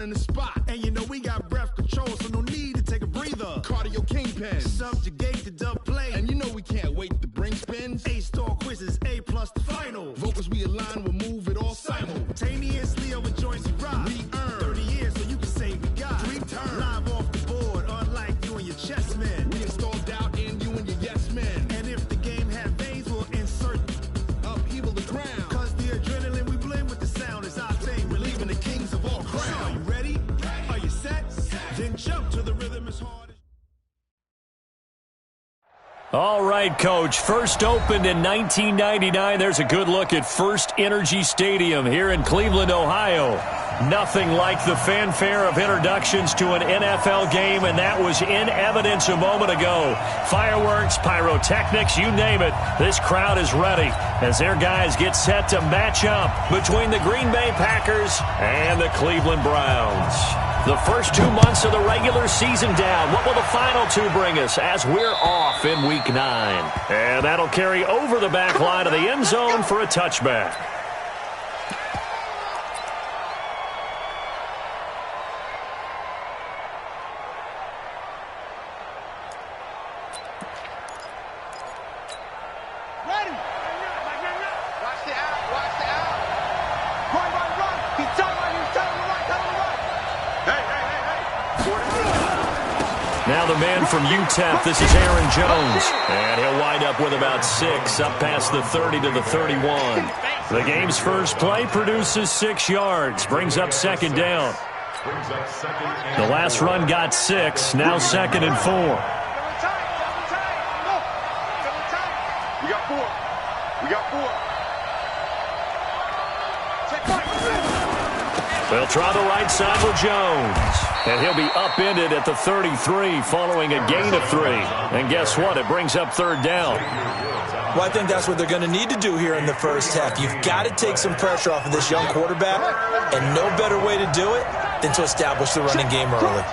in the spot. And you know we got breath control, so no need to take a breather. Cardio kingpin. Subjugate the dub play. And you know we can't wait to bring spins. A-star quizzes, A+ the final. Vocals we align, we'll move it all simultaneously over joints we rock. We earn 30 years so you can say we got. Dream turn. Live off the board, unlike you and your chess men. We install doubt in you and your yes men. And if the game had veins, we'll insert upheaval the crown. Cause the adrenaline we blend with the sound is our thing. Relieving the kings of all crowns. So are you ready? Are you set? Then jump to the rhythm as hard. All right, Coach. First opened in 1999. There's a good look at First Energy Stadium here in Cleveland, Ohio. Nothing like the fanfare of introductions to an NFL game, and that was in evidence a moment ago. Fireworks, pyrotechnics, you name it. This crowd is ready as their guys get set to match up between the Green Bay Packers and the Cleveland Browns. The first 2 months of the regular season down. What will the final two bring us as we're off in Week 9? And that'll carry over the back line of the end zone for a touchback. Now the man from UTEP, this is Aaron Jones. And he'll wind up with about 6, up past the 30 to the 31. The game's first play produces 6 yards, brings up second down. The last run got 6, now 2nd and 4. We got 4. We got 4. They'll try the right side with Jones. And he'll be upended at the 33 following a gain of 3. And guess what? It brings up third down. Well, I think that's what they're going to need to do here in the first half. You've got to take some pressure off of this young quarterback, and no better way to do it than to establish the running game early.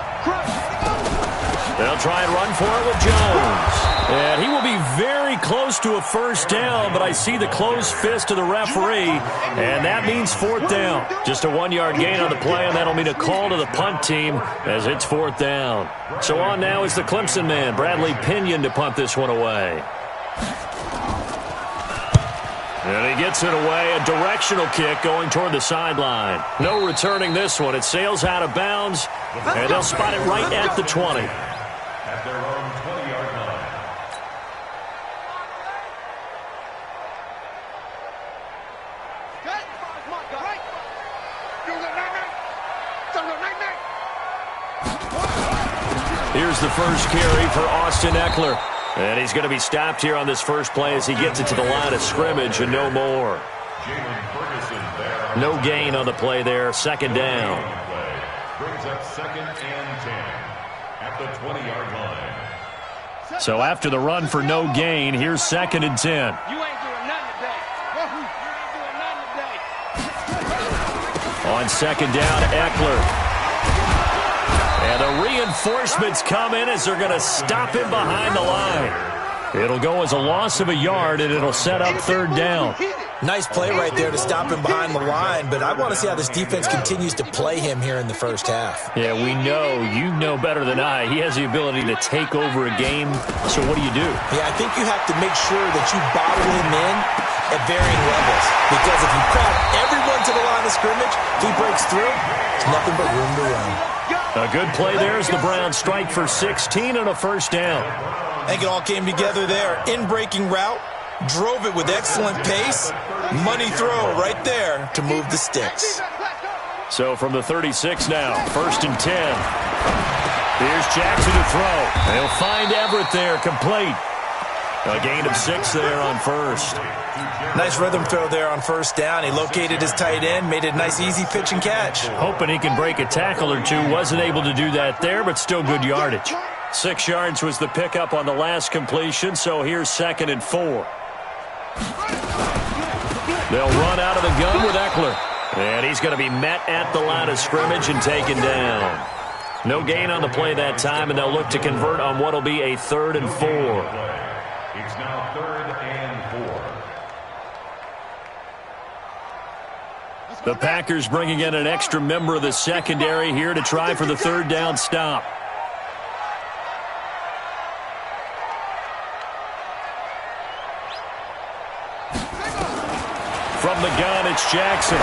They'll try and run for it with Jones. And he will be very close to a first down, but I see the closed fist of the referee, and that means 4th down. Just a 1-yard gain on the play, and that'll mean a call to the punt team as it's 4th down. So on now is the Clemson man, Bradley Pinion, to punt this one away. And he gets it away, a directional kick going toward the sideline. No returning this one. It sails out of bounds, and they'll spot it right at the 20. At their own 20-yard line. Here's the first carry for Austin Eckler. And he's going to be stopped here on this first play as he gets it to the line of scrimmage and no more. No gain on the play there. Second down. Brings up 2nd and 10 at the 20-yard line. So after the run for no gain, here's 2nd and 10. You ain't doing nothing today. You ain't doing nothing today. On second down, Eckler. And the reinforcements come in as they're going to stop him behind the line. It'll go as a loss of a yard, and it'll set up third down. Nice play right there to stop him behind the line, but I want to see how this defense continues to play him here in the first half. Yeah, we know. You know better than I. He has the ability to take over a game. So what do you do? Yeah, I think you have to make sure that you bottle him in at varying levels. Because if you crowd everyone to the line of scrimmage, if he breaks through, it's nothing but room to run. A good play there as the Browns strike for 16 and a first down. I think it all came together there. In-breaking route, drove it with excellent pace. Money throw right there to move the sticks. So from the 36 now, 1st and 10. Here's Jackson to throw. They'll find Everett there, complete. A gain of 6 there on first. Nice rhythm throw there on first down. He located his tight end, made it a nice easy pitch and catch. Hoping he can break a tackle or two. Wasn't able to do that there, but still good yardage. 6 yards was the pickup on the last completion, so here's 2nd and 4. They'll run out of the gun with Eckler. And he's going to be met at the line of scrimmage and taken down. No gain on the play that time, and they'll look to convert on what will be a 3rd and 4. It's now 3rd and 4. The Packers bringing in an extra member of the secondary here to try for the third down stop. From the gun, it's Jackson.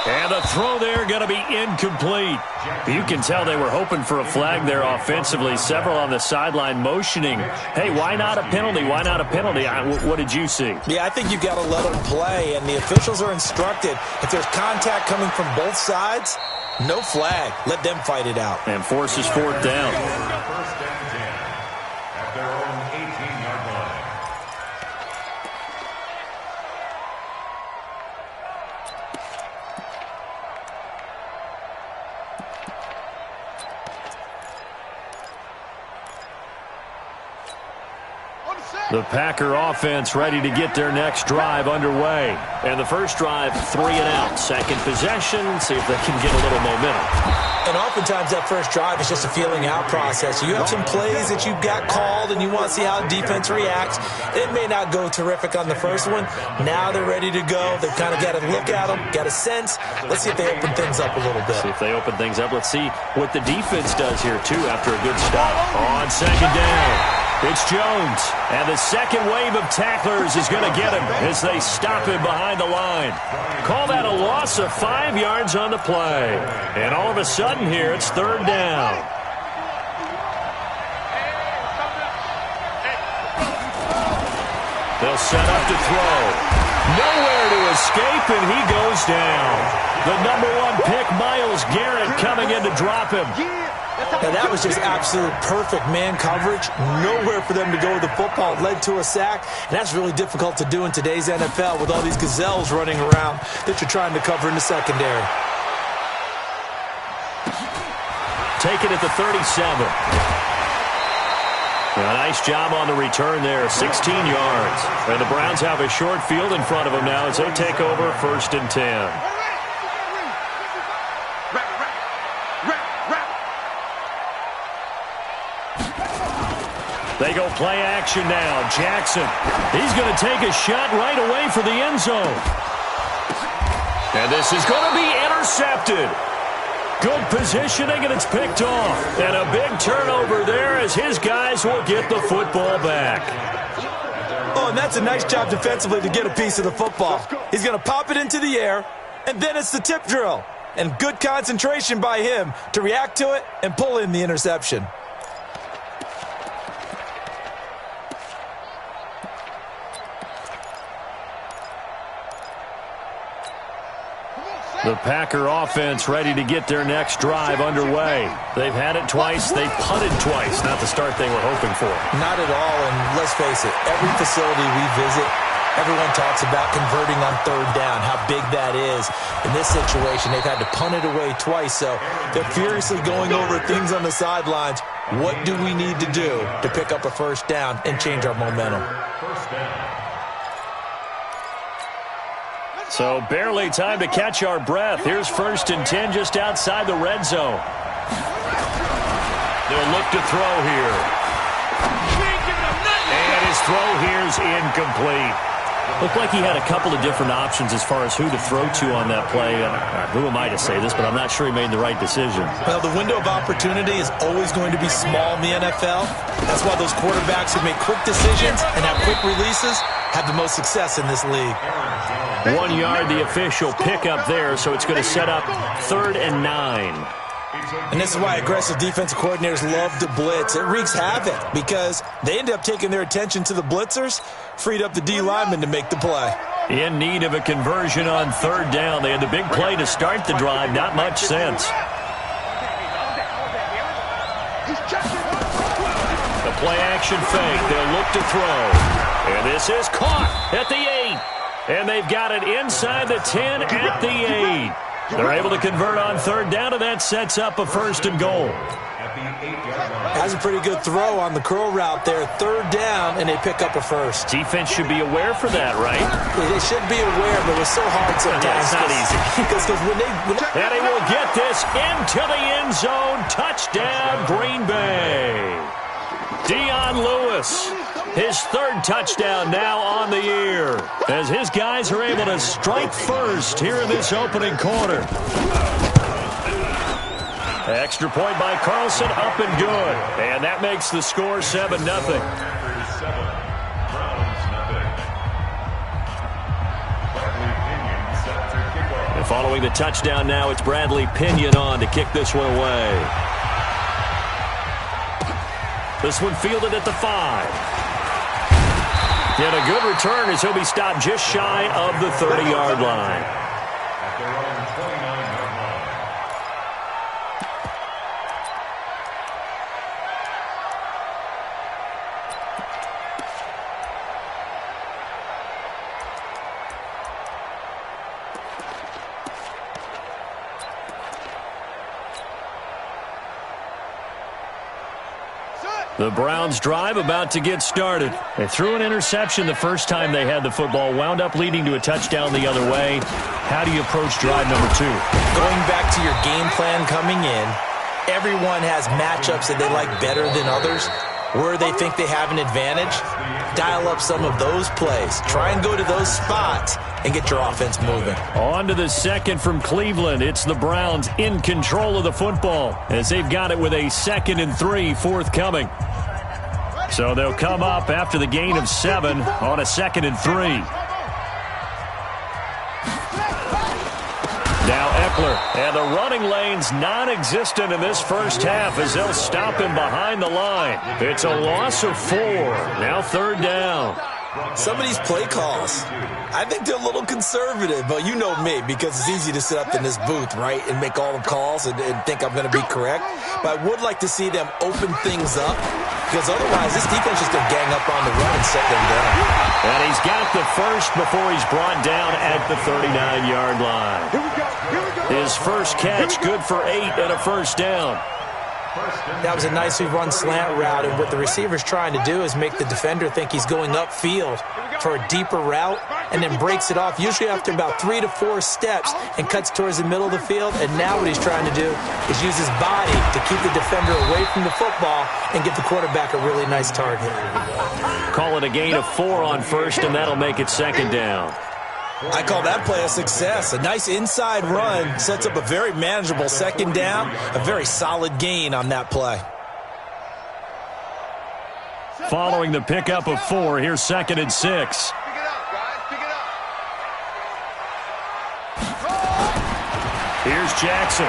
And the throw there going to be incomplete. You can tell they were hoping for a flag there offensively. Several on the sideline motioning, hey, why not a penalty? Why not a penalty? What did you see? Yeah, I think you've got to let them play, and the officials are instructed. If there's contact coming from both sides, no flag. Let them fight it out. And forces fourth down. First and 10 at their own 18-yard line. The Packer offense ready to get their next drive underway. And the first drive, 3 and out. Second possession, see if they can get a little momentum. And oftentimes that first drive is just a feeling out process. You have some plays that you've got called and you want to see how the defense reacts. It may not go terrific on the first one. Now they're ready to go. They've kind of got to look at them, got a sense. Let's see if they open things up a little bit. See if they open things up. Let's see what the defense does here, too, after a good stop. On second down, it's Jones. And the second wave of tacklers is going to get him as they stop him behind the line. Call that a loss of 5 yards on the play. And all of a sudden here, it's third down. They'll set up to throw. Nowhere to escape, and he goes down. The number 1 pick, Myles Garrett, coming in to drop him. Now, that was just absolute perfect man coverage. Nowhere for them to go with the football. It led to a sack, and that's really difficult to do in today's NFL with all these gazelles running around that you're trying to cover in the secondary. Take it at the 37. A nice job on the return there, 16 yards. And the Browns have a short field in front of them now as they take over first and 10. They go play action now. Jackson, he's going to take a shot right away for the end zone. And this is going to be intercepted. Good positioning, and it's picked off. And a big turnover there as his guys will get the football back. Oh, and that's a nice job defensively to get a piece of the football. He's going to pop it into the air, and then it's the tip drill. And good concentration by him to react to it and pull in the interception. The Packer offense ready to get their next drive underway. They've had it twice. They've punted twice. Not the start they were hoping for. Not at all, and let's face it, every facility we visit, everyone talks about converting on third down, how big that is. In this situation, they've had to punt it away twice, so they're furiously going over things on the sidelines. What do we need to do to pick up a first down and change our momentum? First down. So barely time to catch our breath. Here's first and 10 just outside the red zone. They'll look to throw here. And his throw here's incomplete. Looked like he had a couple of different options as far as who to throw to on that play. Who am I to say this, but I'm not sure he made the right decision. Well, the window of opportunity is always going to be small in the NFL. That's why those quarterbacks who make quick decisions and have quick releases have the most success in this league. 1 yard, the official pickup there, so it's going to set up third and 9. And this is why aggressive defensive coordinators love to blitz. It wreaks havoc because they end up taking their attention to the blitzers, freed up the D lineman to make the play. In need of a conversion on third down. They had the big play to start the drive. Not much sense. The play action fake. They'll look to throw. And this is caught at the 8. And they've got it inside the 10 at the 8. They're able to convert on third down, and that sets up a first and goal. That's a pretty good throw on the curl route there. Third down, and they pick up a first. Defense should be aware for that, right? They should be aware, but it's so hard sometimes. Yeah, it's not easy. Because and he will get this into the end zone. Touchdown, Green Bay. Dion Lewis His third touchdown now on the year, as his guys are able to strike first here in this opening quarter. Extra point by Carlson, up and good. And that makes the score 7-0. And following the touchdown now, it's Bradley Pinion on to kick this one away. This one fielded at the 5. And a good return as he'll be stopped just shy of the 30-yard line. At their own 29-yard line. The Browns drive about to get started. They threw an interception the first time they had the football, wound up leading to a touchdown the other way. How do you approach drive number 2? Going back to your game plan coming in, everyone has matchups that they like better than others. Where they think they have an advantage, dial up some of those plays. Try and go to those spots and get your offense moving. On to the second from Cleveland. It's the Browns in control of the football as they've got it with a 2nd and 3 forthcoming. So they'll come up after the gain of 7 on a 2nd and 3. Now Eckler, and the running lane's non-existent in this first half as they'll stop him behind the line. It's a loss of 4. Now 3rd down. Some of these play calls, I think they're a little conservative, but you know me, because it's easy to sit up in this booth, right, and make all the calls and think I'm going to be correct. But I would like to see them open things up, because otherwise this defense is going to gang up on the run and set them down. And he's got the first before he's brought down at the 39-yard line. His first catch, good for 8 and a first down. That was a nicely run slant route, and what the receiver's trying to do is make the defender think he's going upfield for a deeper route and then breaks it off, usually after about 3 to 4 steps, and cuts towards the middle of the field. And now what he's trying to do is use his body to keep the defender away from the football and give the quarterback a really nice target. Call it a gain of 4 on first, and that'll make it 2nd down. I call that play a success. A nice inside run sets up a very manageable 2nd down, a very solid gain on that play. Following the pickup of 4, here's 2nd and 6. Pick it up, guys. Pick it up. Here's Jackson.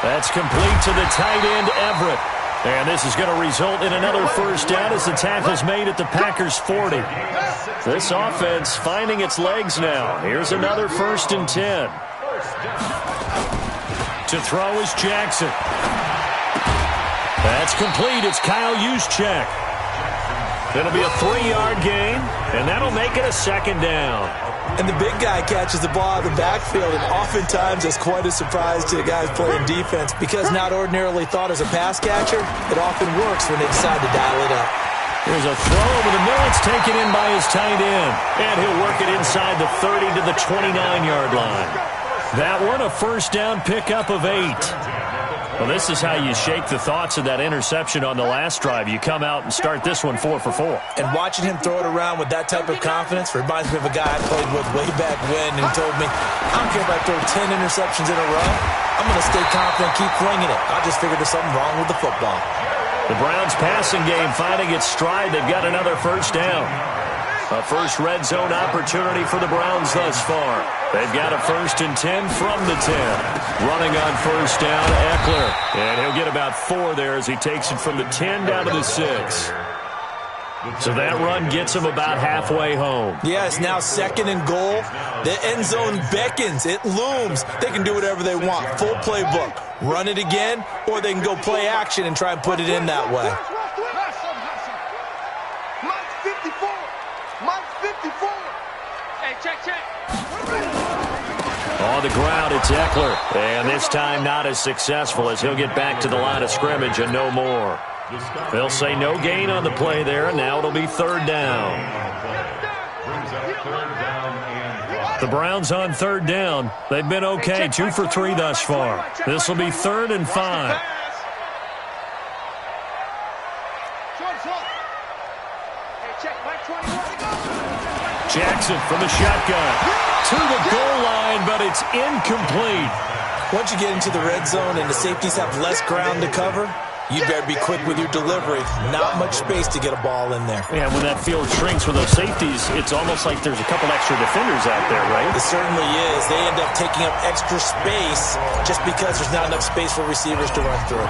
That's complete to the tight end, Everett. And this is going to result in another first down as the tackle's made at the Packers' 40. This offense finding its legs now. Here's another 1st and 10. To throw is Jackson. That's complete. It's Kyle Juszczyk. It'll be a 3-yard gain, and that'll make it a 2nd down. And the big guy catches the ball out of the backfield, and oftentimes it's quite a surprise to the guys playing defense, because not ordinarily thought as a pass catcher, it often works when they decide to dial it up. Here's a throw over the middle. It's taken in by his tight end, and he'll work it inside the 30 to the 29-yard line. That one, a first down pickup of 8. Well, this is how you shake the thoughts of that interception on the last drive. You come out and start this one 4 for 4. And watching him throw it around with that type of confidence reminds me of a guy I played with way back when, and he told me, I don't care if I throw 10 interceptions in a row. I'm going to stay confident, keep flinging it. I just figured there's something wrong with the football. The Browns passing game finding its stride. They've got another first down. A first red zone opportunity for the Browns thus far. They've got a 1st and 10 from the 10. Running on first down, Eckler. And he'll get about 4 there as he takes it from the 10 down to the 6. So that run gets him about halfway home. Yeah, it's now 2nd and goal. The end zone beckons. It looms. They can do whatever they want. Full playbook. Run it again, or they can go play action and try and put it in that way. On the ground, it's Eckler. And this time not as successful as he'll get back to the line of scrimmage and no more. They'll say no gain on the play there, and now it'll be 3rd down. The Browns on 3rd down. They've been okay, 2 for 3 thus far. This will be 3rd and 5. Jackson from the shotgun to the goal line, but it's incomplete. Once you get into the red zone and the safeties have less ground to cover, you better be quick with your delivery. Not much space to get a ball in there. Yeah, when that field shrinks with those safeties, it's almost like there's a couple extra defenders out there, right? It certainly is. They end up taking up extra space just because there's not enough space for receivers to run through.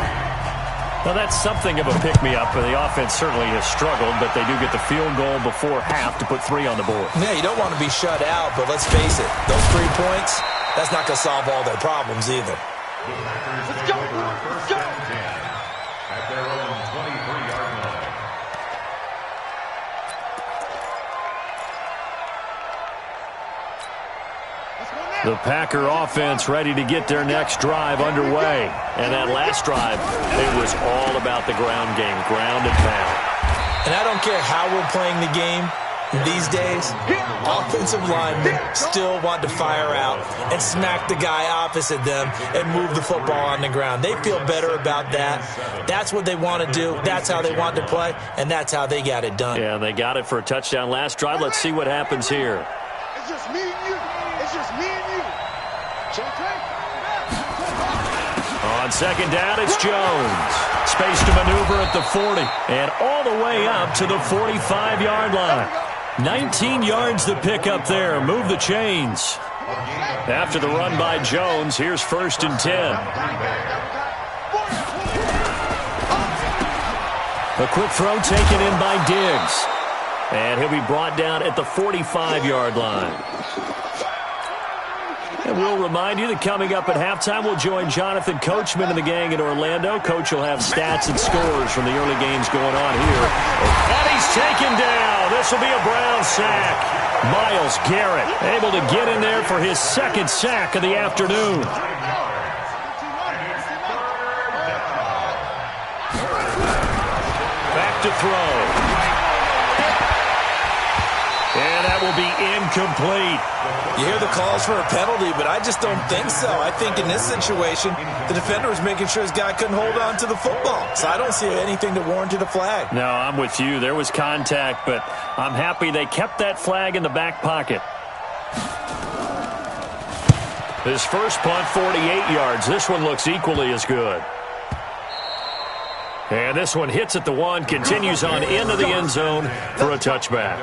Well, that's something of a pick-me-up. The offense certainly has struggled, but they do get the field goal before half to put 3 on the board. Yeah, you don't want to be shut out, but let's face it, those 3 points, that's not going to solve all their problems either. Let's go. Let's go. At their own 23-yard line. The Packer offense ready to get their next drive underway. And that last drive, it was all about the ground game, ground and pound. And I don't care how we're playing the game these days, offensive linemen still want to fire out and smack the guy opposite them and move the football on the ground. They feel better about that. That's what they want to do. That's how they want to play, and that's how they got it done. Yeah, they got it for a touchdown last drive. Let's see what happens here. It's just me and you. It's just me and you. On second down, it's Jones. Space to maneuver at the 40 and all the way up to the 45-yard line. 19 yards to pick up there. Move the chains. After the run by Jones, here's 1st and 10. A quick throw taken in by Diggs. And he'll be brought down at the 45-yard line. And we'll remind you that coming up at halftime, we'll join Jonathan Coachman and the gang in Orlando. Coach will have stats and scores from the early games going on here. And he's taken down. This will be a Brown sack. Myles Garrett able to get in there for his 2nd sack of the afternoon. Back to throw. And that will be incomplete. You hear the calls for a penalty, but I just don't think so. I think in this situation, the defender was making sure his guy couldn't hold on to the football. So I don't see anything to warrant a flag. No, I'm with you. There was contact, but I'm happy they kept that flag in the back pocket. His first punt, 48 yards. This one looks equally as good. And this one hits at the 1, continues on into the end zone for a touchback.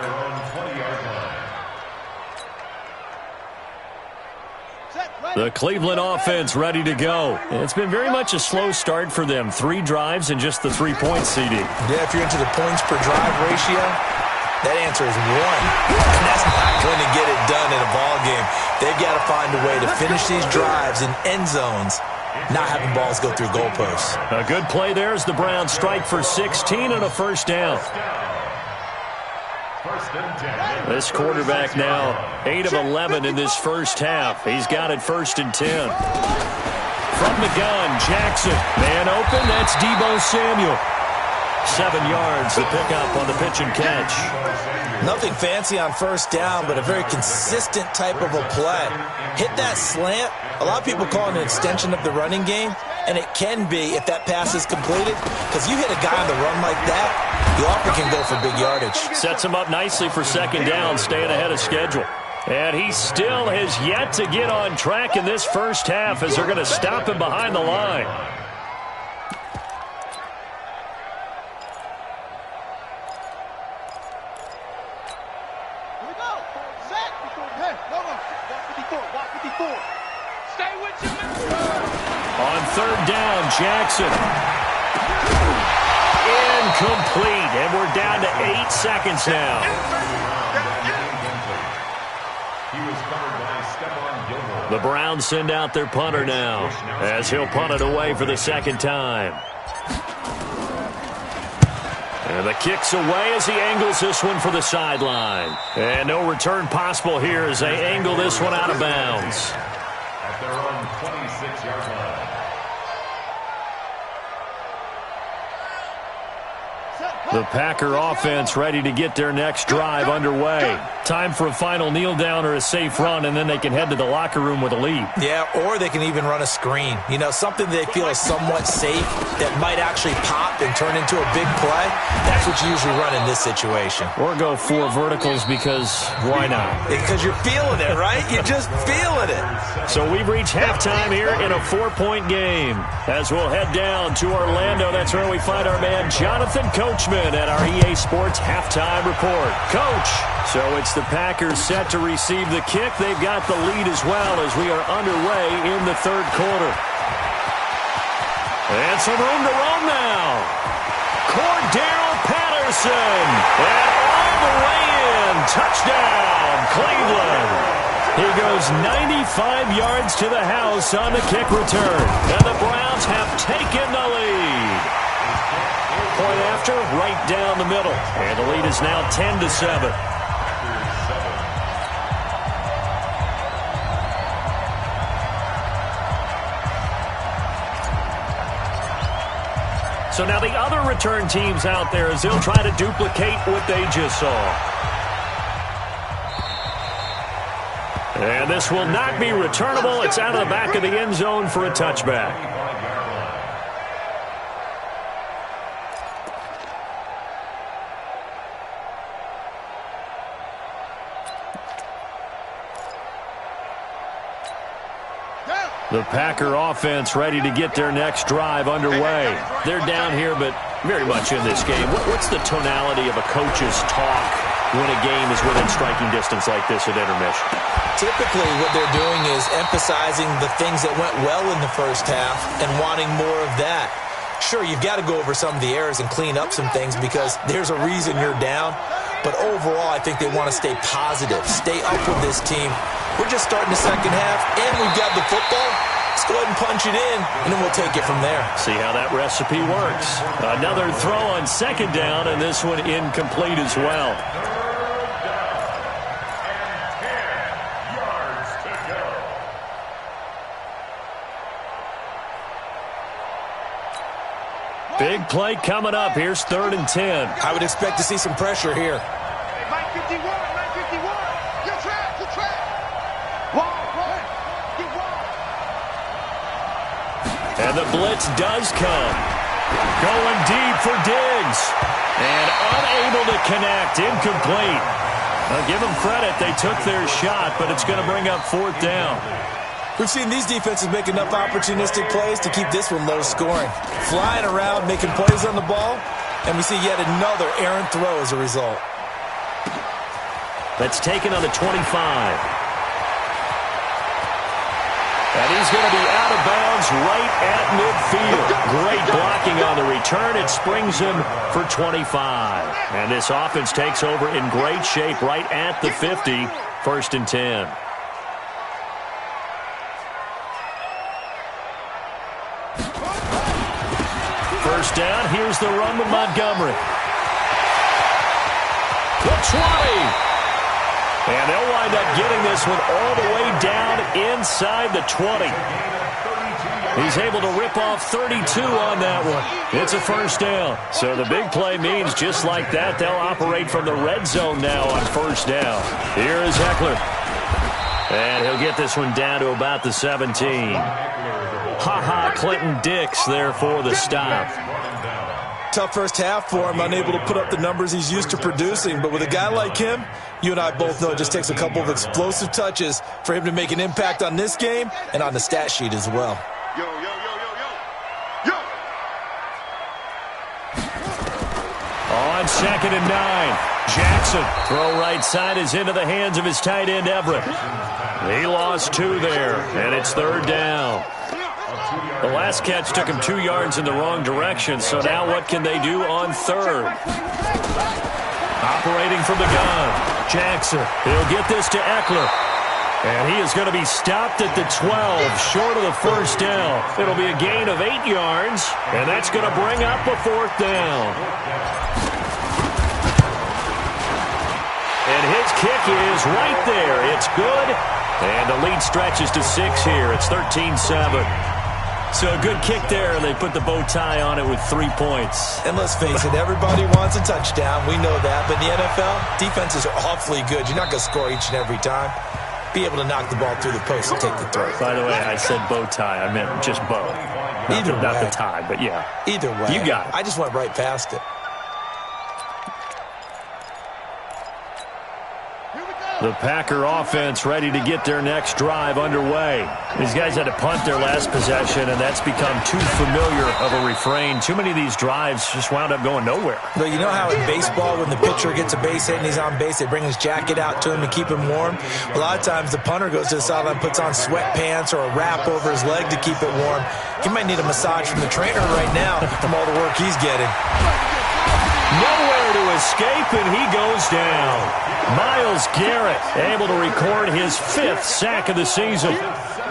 The Cleveland offense ready to go. It's been very much a slow start for them. 3 drives and just the 3 points, CD. Yeah, if you're into the points per drive ratio, that answer is 1. And that's not going to get it done in a ball game. They've got to find a way to finish these drives in end zones, not having balls go through goalposts. A good play there as the Browns strike for 16 and a 1st down. This quarterback now 8 of 11 in this first half. He's got it 1st and 10. From the gun, Jackson. Man open, that's Deebo Samuel. 7 yards to pick up on the pitch and catch. Nothing fancy on 1st down, but a very consistent type of a play. Hit that slant. A lot of people call it an extension of the running game, and it can be if that pass is completed, because you hit a guy on the run like that, you often can go for big yardage. Sets him up nicely for 2nd down, staying ahead of schedule. And he still has yet to get on track in this first half as they're going to stop him behind the line. On 3rd down, Jackson. Incomplete, and we're down to 8 seconds now. The Browns send out their punter now, as he'll punt it away for the 2nd time. And the kick's away as he angles this one for the sideline. And no return possible here as they angle this one out of bounds. At their own 26-yard line. The Packer offense ready to get their next drive underway. Time for a final kneel down or a safe run, and then they can head to the locker room with a lead. Yeah, or they can even run a screen. You know, something they feel is somewhat safe that might actually pop and turn into a big play. That's what you usually run in this situation. Or go 4 verticals because why not? Because you're feeling it, right? You're just feeling it. So we've reached halftime here in a 4-point game. As we'll head down to Orlando, that's where we find our man Jonathan Coachman at our EA Sports Halftime Report. Coach, so it's the Packers set to receive the kick. They've got the lead as well as we are underway in the third quarter. And some room to roam now. Cordero Patterson. And all the way in. Touchdown, Cleveland. He goes 95 yards to the house on the kick return. And the Browns have taken the lead. Point after, right down the middle. And the lead is now 10-7. So now the other return teams out there as they'll try to duplicate what they just saw. And this will not be returnable. It's out of the back of the end zone for a touchback. The Packer offense ready to get their next drive underway. They're down here, but very much in this game. What's the tonality of a coach's talk when a game is within striking distance like this at intermission? Typically, what they're doing is emphasizing the things that went well in the first half and wanting more of that. Sure, you've got to go over some of the errors and clean up some things because there's a reason you're down. But overall, I think they want to stay positive, stay up with this team. We're just starting the second half, and we've got the football. Let's go ahead and punch it in, and then we'll take it from there. See how that recipe works. Another throw on second down, and this one incomplete as well. Big play coming up. Here's 3rd and 10. I would expect to see some pressure here. 951, 951. Your track, your track. And the blitz does come. Going deep for Diggs. And unable to connect. Incomplete. Now give them credit. They took their shot, but it's going to bring up 4th down. We've seen these defenses make enough opportunistic plays to keep this one low scoring. Flying around, making plays on the ball, and we see yet another errant throw as a result. That's taken on the 25. And he's going to be out of bounds right at midfield. Great blocking on the return. It springs him for 25. And this offense takes over in great shape right at the 50. 1st and 10. First down, here's the run with Montgomery. The 20. And they'll wind up getting this one all the way down inside the 20. He's able to rip off 32 on that one. It's a first down. So the big play means just like that, they'll operate from the red zone now on first down. Here is Eckler. And he'll get this one down to about the 17. Ha-ha, Clinton Dix there for the stop. Tough first half for him, unable to put up the numbers he's used to producing. But with a guy like him, you and I both know it just takes a couple of explosive touches for him to make an impact on this game and on the stat sheet as well. Yo, yo, yo, yo, yo. Yo. On 2nd and 9. Jackson, throw right side is into the hands of his tight end, Everett. He lost 2 there, and it's 3rd down. The last catch took him 2 yards in the wrong direction, so now what can they do on 3rd? Operating from the gun, Jackson. He'll get this to Eckler. And he is going to be stopped at the 12, short of the first down. It'll be a gain of 8 yards, and that's going to bring up a 4th down. And his kick is right there. It's good. And the lead stretches to 6 here. It's 13-7. So a good kick there, and they put the bow tie on it with 3 points. And let's face it, everybody wants a touchdown. We know that. But in the NFL, defenses are awfully good. You're not going to score each and every time. Be able to knock the ball through the post and take the throw. By the way, I said bow tie. I meant just bow. Not the tie, but yeah. Either way. You got it. I just went right past it. The Packer offense ready to get their next drive underway. These guys had to punt their last possession, and that's become too familiar of a refrain. Too many of these drives just wound up going nowhere. But you know how in baseball, when the pitcher gets a base hit and he's on base, they bring his jacket out to him to keep him warm? A lot of times the punter goes to the sideline, puts on sweatpants or a wrap over his leg to keep it warm. He might need a massage from the trainer right now from all the work he's getting. Nowhere to escape, and he goes down. Myles Garrett able to record his 5th sack of the season.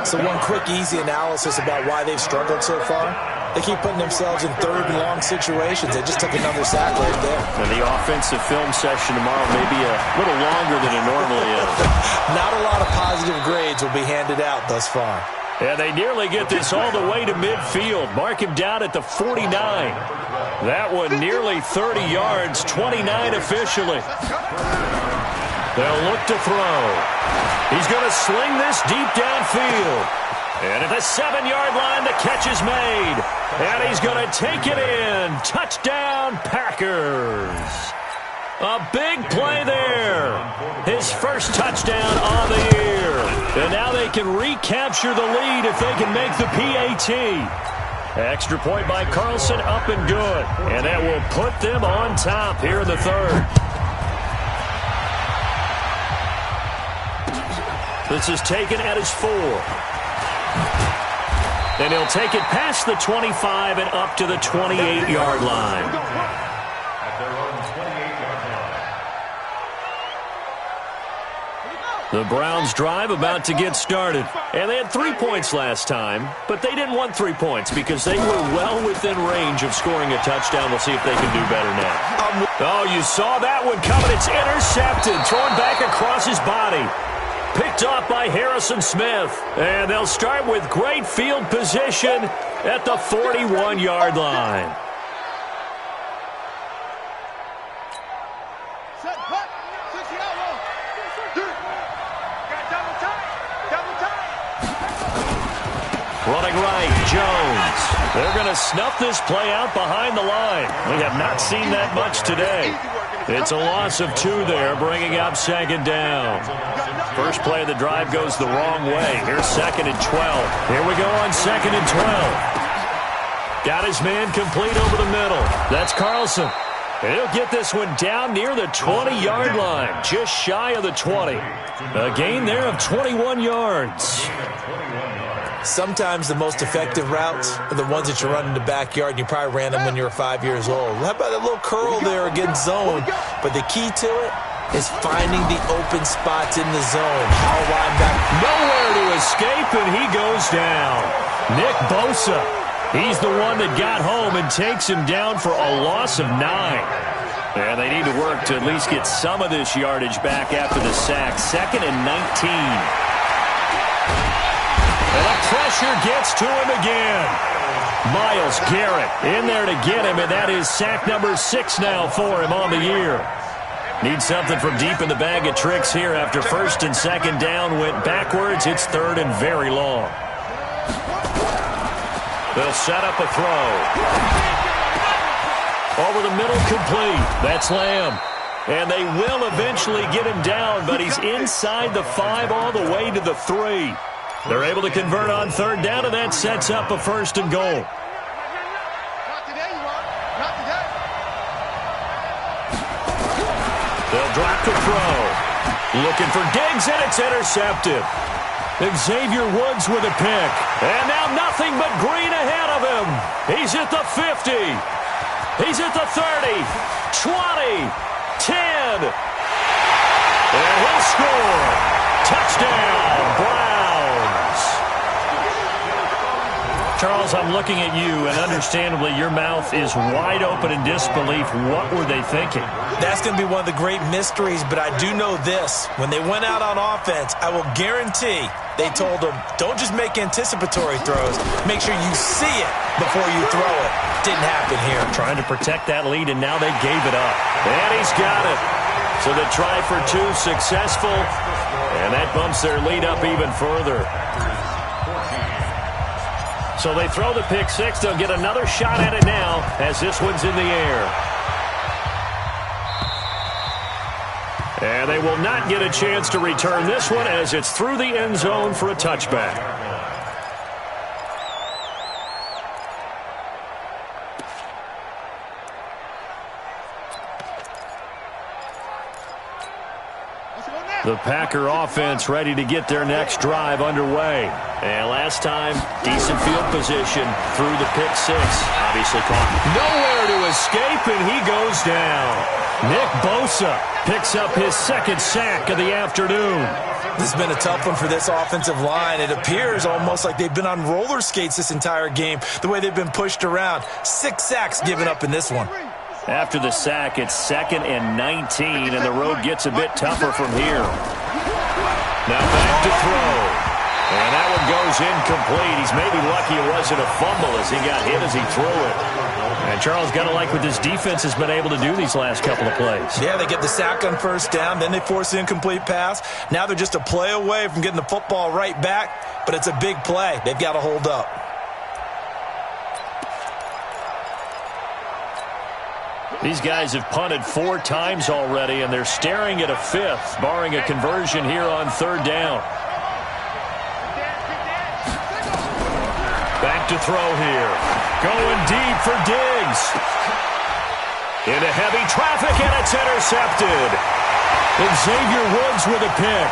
So one quick, easy analysis about why they've struggled so far. They keep putting themselves in third and long situations. They just took another sack right there. And the offensive film session tomorrow may be a little longer than it normally is. Not a lot of positive grades will be handed out thus far. And they nearly get this all the way to midfield. Mark him down at the 49. That one nearly 30 yards, 29 officially. They'll look to throw. He's going to sling this deep downfield. And at the 7-yard line, the catch is made. And he's going to take it in. Touchdown, Packers. A big play there. His first touchdown on the year. And now they can recapture the lead if they can make the PAT. Extra point by Carlson, up and good. And that will put them on top here in the third. This is taken at his 4. And he'll take it past the 25 and up to the 28-yard line. The Browns drive about to get started. And they had 3 points last time, but they didn't want 3 points because they were well within range of scoring a touchdown. We'll see if they can do better now. Oh, you saw that one coming. It's intercepted, thrown back across his body. Picked off by Harrison Smith. And they'll start with great field position at the 41-yard line. Running right, Jones. They're going to snuff this play out behind the line. We have not seen that much today. It's a loss of 2 there, bringing up 2nd down. First play of the drive goes the wrong way. Here's 2nd and 12. Here we go on 2nd and 12. Got his man complete over the middle. That's Carlson. And he'll get this one down near the 20-yard line, just shy of the 20. A gain there of 21 yards. Sometimes the most effective routes are the ones that you run in the backyard, and you probably ran them when you were 5 years old. How about that little curl there against zone? But the key to it is finding the open spots in the zone. How wide back? Nowhere to escape, and he goes down. Nick Bosa. He's the one that got home and takes him down for a loss of 9. And they need to work to at least get some of this yardage back after the sack. 2nd and 19. And the pressure gets to him again. Myles Garrett in there to get him, and that is sack number 6 now for him on the year. Need something from deep in the bag of tricks here after 1st and 2nd down went backwards. It's 3rd and very long. They'll set up a throw. Over the middle, complete. That's Lamb. And they will eventually get him down, but he's inside the 5 all the way to the 3. They're able to convert on 3rd down, and that sets up a 1st and goal. They'll drop the throw. Looking for Diggs, and it's intercepted. Xavier Woods with a pick. And now nothing but green ahead of him. He's at the 50. He's at the 30. 20. 10. And he'll score. Touchdown, Browns. Charles, I'm looking at you, and understandably, your mouth is wide open in disbelief. What were they thinking? That's going to be one of the great mysteries, but I do know this. When they went out on offense, I will guarantee they told them, don't just make anticipatory throws. Make sure you see it before you throw it. Didn't happen here. Trying to protect that lead, and now they gave it up. And he's got it. So the try for two successful, and that bumps their lead up even further. So they throw the pick six. They'll get another shot at it now as this one's in the air. And they will not get a chance to return this one as it's through the end zone for a touchback. The Packer offense ready to get their next drive underway. And last time, decent field position through the pick six. Obviously caught. Nowhere to escape, and he goes down. Nick Bosa picks up his second sack of the afternoon. This has been a tough one for this offensive line. It appears almost like they've been on roller skates this entire game, the way they've been pushed around. 6 sacks given up in this one. After the sack, it's 2nd and 19, and the road gets a bit tougher from here. Now back to throw. And that one goes incomplete. He's maybe lucky it wasn't a fumble as he got hit as he threw it. And Charles, got to like what this defense has been able to do these last couple of plays. Yeah, they get the sack on first down, then they force the incomplete pass. Now they're just a play away from getting the football right back, but it's a big play. They've got to hold up. These guys have punted 4 times already, and they're staring at a 5th, barring a conversion here on 3rd down. Back to throw here. Going deep for Diggs. Into heavy traffic, and it's intercepted. And Xavier Woods with a pick.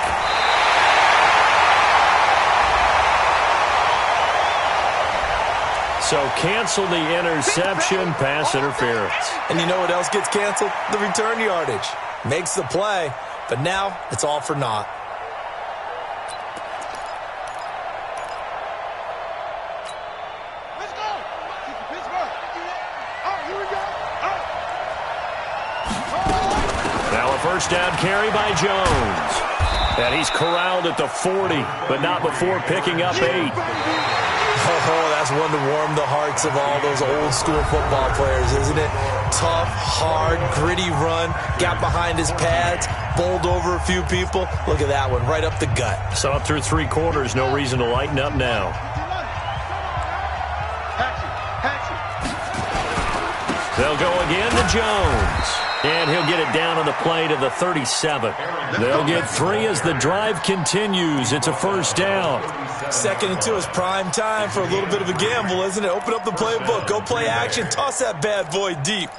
So cancel the interception, pass interference. And you know what else gets canceled? The return yardage. Makes the play, but now it's all for naught. Let's go. Pittsburgh. Here we go. Now a first down carry by Jones. And he's corralled at the 40, but not before picking up 8. Oh, that's one to warm the hearts of all those old school football players, isn't it? Tough, hard, gritty run, got behind his pads, bowled over a few people. Look at that one, right up the gut. So up through 3 quarters, no reason to lighten up now. They'll go again to Jones. And he'll get it down on the play to the 37. They'll get 3 as the drive continues. It's a first down. 2nd and 2 is prime time for a little bit of a gamble, isn't it? Open up the playbook, go play action, toss that bad boy deep.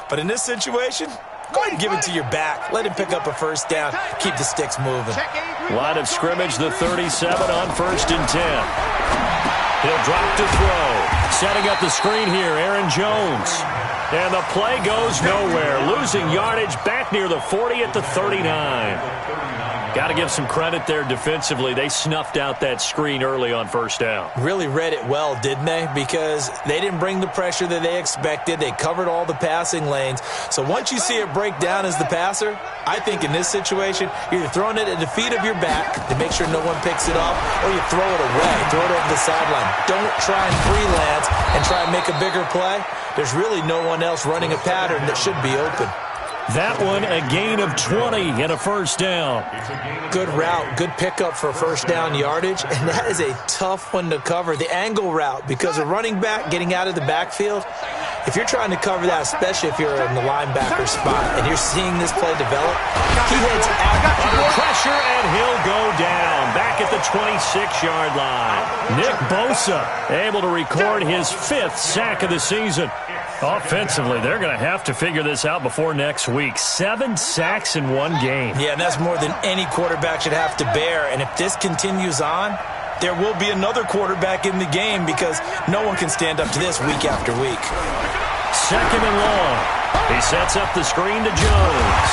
But in this situation, go ahead and give it to your back. Let him pick up a first down. Keep the sticks moving. Line of scrimmage, the 37 on 1st and 10. He'll drop to throw. Setting up the screen here, Aaron Jones. And the play goes nowhere. Losing yardage back near the 40 at the 39. Got to give some credit there defensively. They snuffed out that screen early on first down. Really read it well, didn't they? Because they didn't bring the pressure that they expected. They covered all the passing lanes. So once you see it break down as the passer, I think in this situation, you're either throwing it at the feet of your back to make sure no one picks it up, or you throw it away, throw it over the sideline. Don't try and freelance and try and make a bigger play. There's really no one else running a pattern that should be open. That one, a gain of 20 and a first down. Good route, good pickup for first down yardage, and that is a tough one to cover. The angle route, because a running back getting out of the backfield, if you're trying to cover that, especially if you're in the linebacker spot and you're seeing this play develop, he hits under pressure, and he'll go down back at the 26-yard line. Nick Bosa able to record his 5th sack of the season. Offensively, they're going to have to figure this out before next week. 7 sacks in 1 game. Yeah, and that's more than any quarterback should have to bear. And if this continues on, there will be another quarterback in the game because no one can stand up to this week after week. 2nd and long. He sets up the screen to Jones.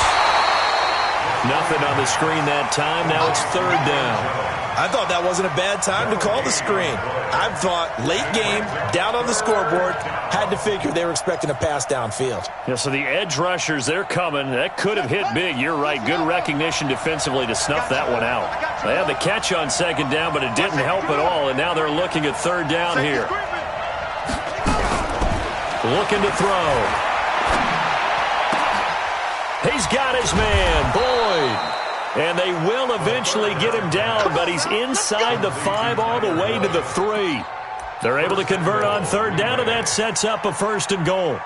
Nothing on the screen that time. Now it's 3rd down. I thought that wasn't a bad time to call the screen. I thought late game, down on the scoreboard, had to figure they were expecting a pass downfield. Yeah, so the edge rushers, they're coming. That could have hit big. You're right. Good recognition defensively to snuff that one out. They had the catch on second down, but it didn't help at all, and now they're looking at third down here. Looking to throw. He's got his man, Boyd. And they will eventually get him down, but he's inside the 5 all the way to the 3. They're able to convert on third down, and that sets up a 1st and goal.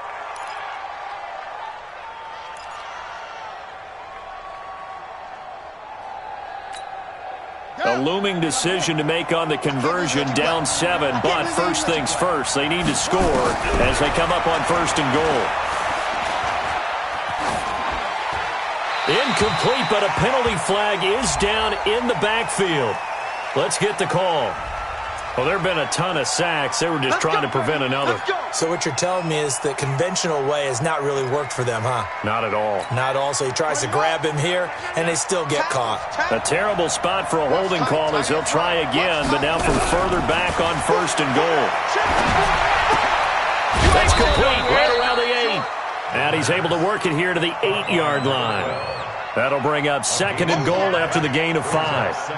A looming decision to make on the conversion, down 7, but first things first, they need to score as they come up on 1st and goal. Incomplete, but a penalty flag is down in the backfield. Let's get the call. Well, there have been a ton of sacks. They were just trying to prevent another. So what you're telling me is the conventional way has not really worked for them, huh? Not at all. Not all. So he tries to grab him here, and they still get caught. A terrible spot for a holding call as he'll try again, but now from further back on 1st and goal. That's complete right around the 8. And he's able to work it here to the 8-yard line. That'll bring up 2nd and goal after the gain of 5.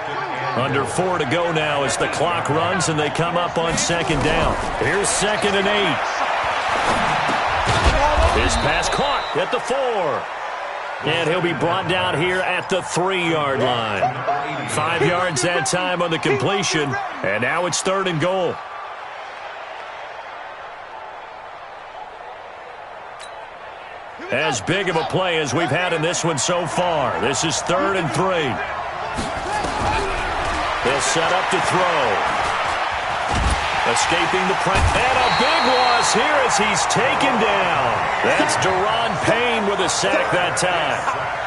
Under 4 to go now as the clock runs and they come up on 2nd down. Here's 2nd and 8. His pass caught at the 4. And he'll be brought down here at the 3-yard line. 5 yards that time on the completion. And now it's 3rd and goal. As big of a play as we've had in this one so far. This is 3rd and 3. He'll set up to throw. Escaping the press. And a big loss here as he's taken down. That's Deron Payne with a sack that time.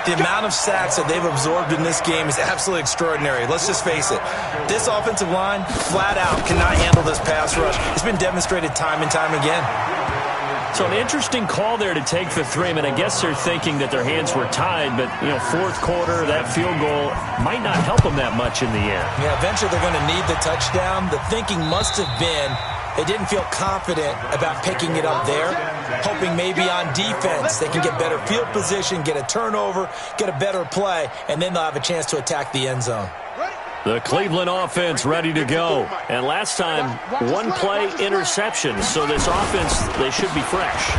The amount of sacks that they've absorbed in this game is absolutely extraordinary. Let's just face it. This offensive line, flat out, cannot handle this pass rush. It's been demonstrated time and time again. So an interesting call there to take the 3. I mean, I guess they're thinking that their hands were tied, but, you know, 4th quarter, that field goal might not help them that much in the end. Yeah, eventually they're going to need the touchdown. The thinking must have been they didn't feel confident about picking it up there, hoping maybe on defense they can get better field position, get a turnover, get a better play, and then they'll have a chance to attack the end zone. The Cleveland offense ready to go. And last time, 1 play interception. So this offense, they should be fresh.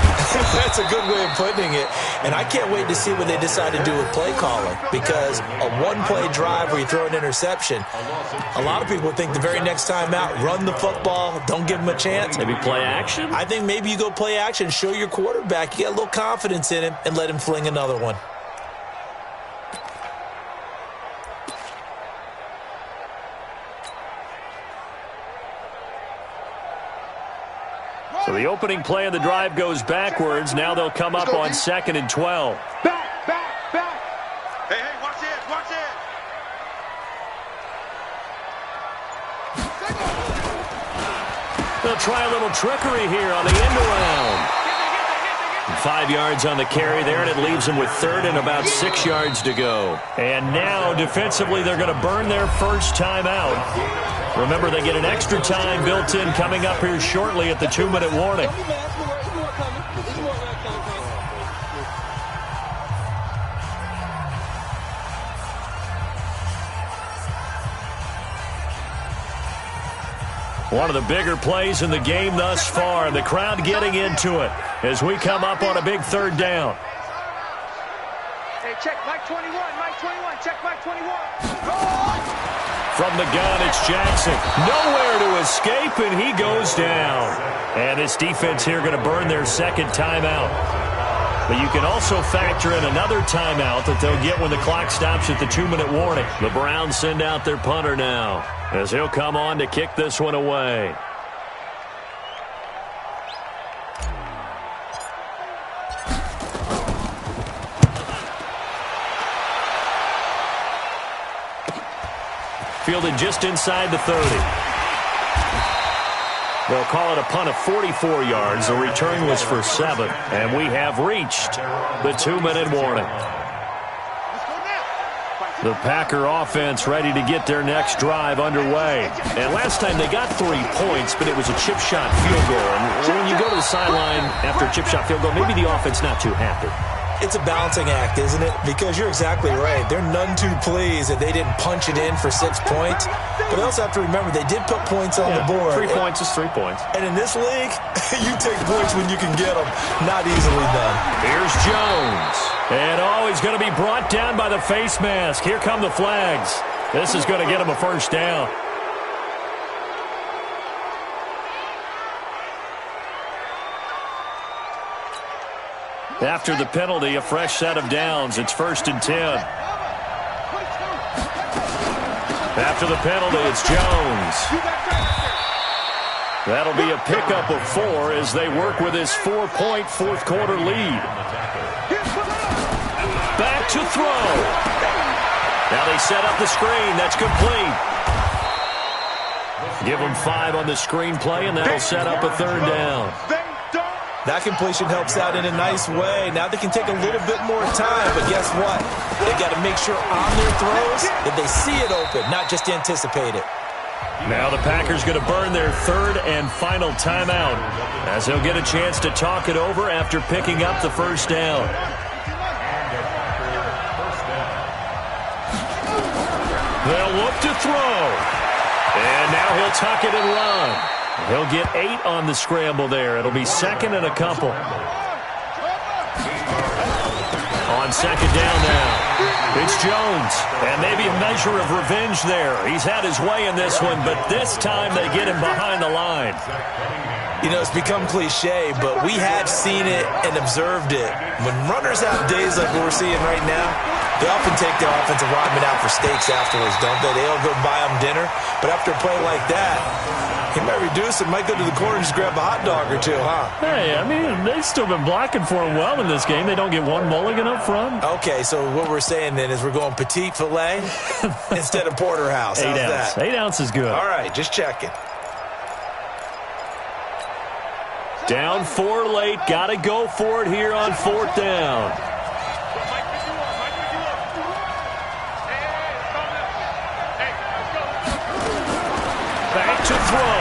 That's a good way of putting it. And I can't wait to see what they decide to do with play calling. Because a 1-play drive where you throw an interception, a lot of people think the very next time out, run the football, don't give them a chance. Maybe play action? I think maybe you go play action, show your quarterback, you get a little confidence in him, and let him fling another one. So the opening play of the drive goes backwards. Now they'll come up on 2nd and 12. Back. Hey, watch it. They'll try a little trickery here on the end around. 5 yards on the carry there, and it leaves them with 3rd and about 6 yards to go. And now, defensively, they're going to burn their first timeout. Remember, they get an extra time built in coming up here shortly at the 2-minute warning. One of the bigger plays in the game thus far, and the crowd getting into it as we come up on a big 3rd down. Hey, check Mike 21, check Mike 21. From the gun, it's Jackson. Nowhere to escape, and he goes down. And this defense here going to burn their 2nd timeout. But you can also factor in another timeout that they'll get when the clock stops at the 2-minute warning. The Browns send out their punter now as he'll come on to kick this one away. Fielded just inside the 30. They'll call it a punt of 44 yards. The return was for 7. And we have reached the 2-minute warning. The Packer offense ready to get their next drive underway. And last time they got 3 points, but it was a chip shot field goal. And when you go to the sideline after a chip shot field goal, maybe the offense not too happy. It's a balancing act, isn't it? Because you're exactly right. They're none too pleased that they didn't punch it in for 6 points. But they also have to remember they did put points on the board. 3 points is 3 points. And in this league, you take points when you can get them. Not easily done. Here's Jones. And he's going to be brought down by the face mask. Here come the flags. This is going to get him a first down. After the penalty, a fresh set of downs. It's 1st and 10. After the penalty, it's Jones. That'll be a pickup of 4 as they work with his 4-point fourth-quarter lead. Back to throw. Now they set up the screen. That's complete. Give them 5 on the screen play, and that'll set up a 3rd down. That completion helps out in a nice way. Now they can take a little bit more time, but guess what? They got to make sure on their throws that they see it open, not just anticipate it. Now the Packers going to burn their 3rd and final timeout as they'll get a chance to talk it over after picking up the first down. They'll look to throw. And now he'll tuck it and run. He'll get 8 on the scramble there. It'll be 2nd and a couple. On 2nd down now, it's Jones. And maybe a measure of revenge there. He's had his way in this one, but this time they get him behind the line. You know, it's become cliche, but we have seen it and observed it. When runners have days like what we're seeing right now, they often take their offensive linemen out for steaks afterwards, don't they? They'll go buy them dinner. But after a play like that, he might reduce it, might go to the corner and just grab a hot dog or 2, huh? Hey, I mean, they've still been blocking for him well in this game. They don't get 1 mulligan up front. Okay, so what we're saying then is we're going petite filet instead of porterhouse. 8 How's ounce. that? 8 ounce is good. All right, just checking. Down 4 late. Got to go for it here on 4th down. Back to throw.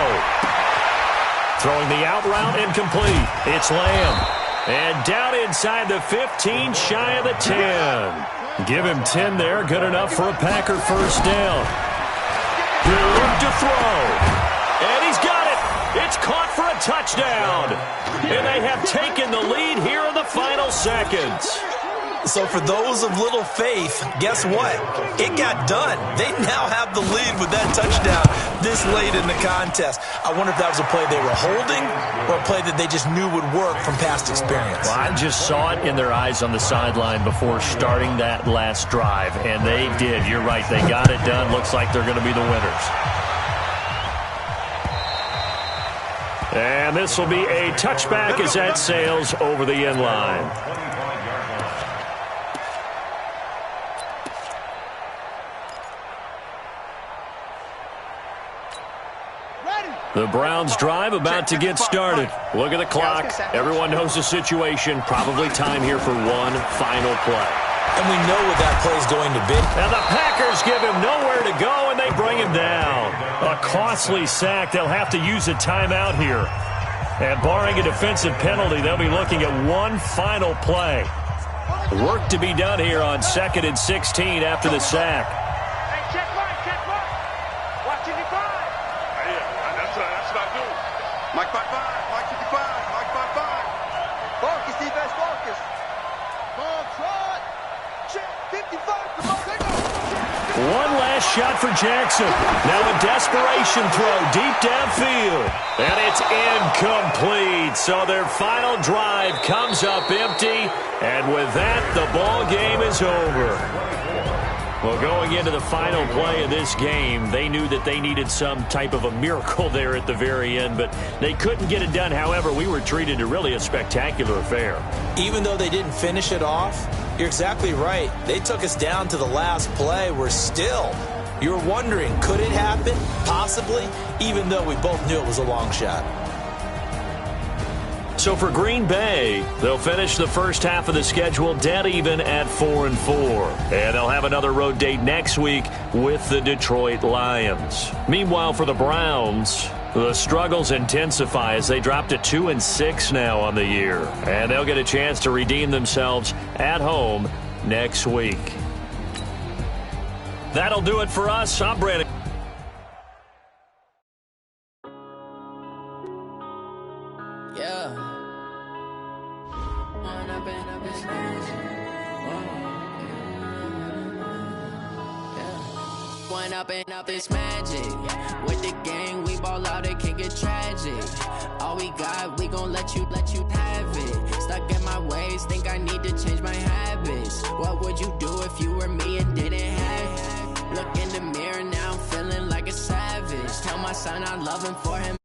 Throwing the out route incomplete. It's Lamb. And down inside the 15, shy of the 10. Give him 10 there. Good enough for a Packer first down. He'll look to throw. And he's got it. It's caught for a touchdown. And they have taken the lead here in the final seconds. So for those of little faith, guess what? It got done. They now have the lead with that touchdown this late in the contest. I wonder if that was a play they were holding or a play that they just knew would work from past experience. Well, I just saw it in their eyes on the sideline before starting that last drive, and they did. You're right. They got it done. Looks like they're going to be the winners. And this will be a touchback as that sails over the end line. The Browns drive about to get started. Look at the clock. Everyone knows the situation. Probably time here for one final play. And we know what that play is going to be. And the Packers give him nowhere to go, and they bring him down. A costly sack. They'll have to use a timeout here. And barring a defensive penalty, they'll be looking at one final play. Work to be done here on 2nd and 16 after the sack. Hey, check Mike. Watching your five. That's what I do. Mike 5-5, Mike 55, Mike 5-5. Focus, defense, focus. Ball trot. Check 55. Come on, take off. One last shot for Jackson. Now a desperation throw deep downfield. And it's incomplete. So their final drive comes up empty. And with that, the ball game is over. Well, going into the final play of this game, they knew that they needed some type of a miracle there at the very end, but they couldn't get it done. However, we were treated to really a spectacular affair. Even though they didn't finish it off, you're exactly right. They took us down to the last play. We're still, you're wondering, could it happen? Possibly, even though we both knew it was a long shot. So for Green Bay, they'll finish the first half of the schedule dead even at 4-4. And they'll have another road date next week with the Detroit Lions. Meanwhile, for the Browns, the struggles intensify as they drop to 2-6 now on the year. And they'll get a chance to redeem themselves at home next week. That'll do it for us. I'm Brandon. Up is magic. With the gang, we ball out, it can get tragic. All we got, we gon' let you have it. Stuck in my ways, think I need to change my habits. What would you do if you were me and didn't have it? Look in the mirror now, I'm feeling like a savage. Tell my son I love him for him.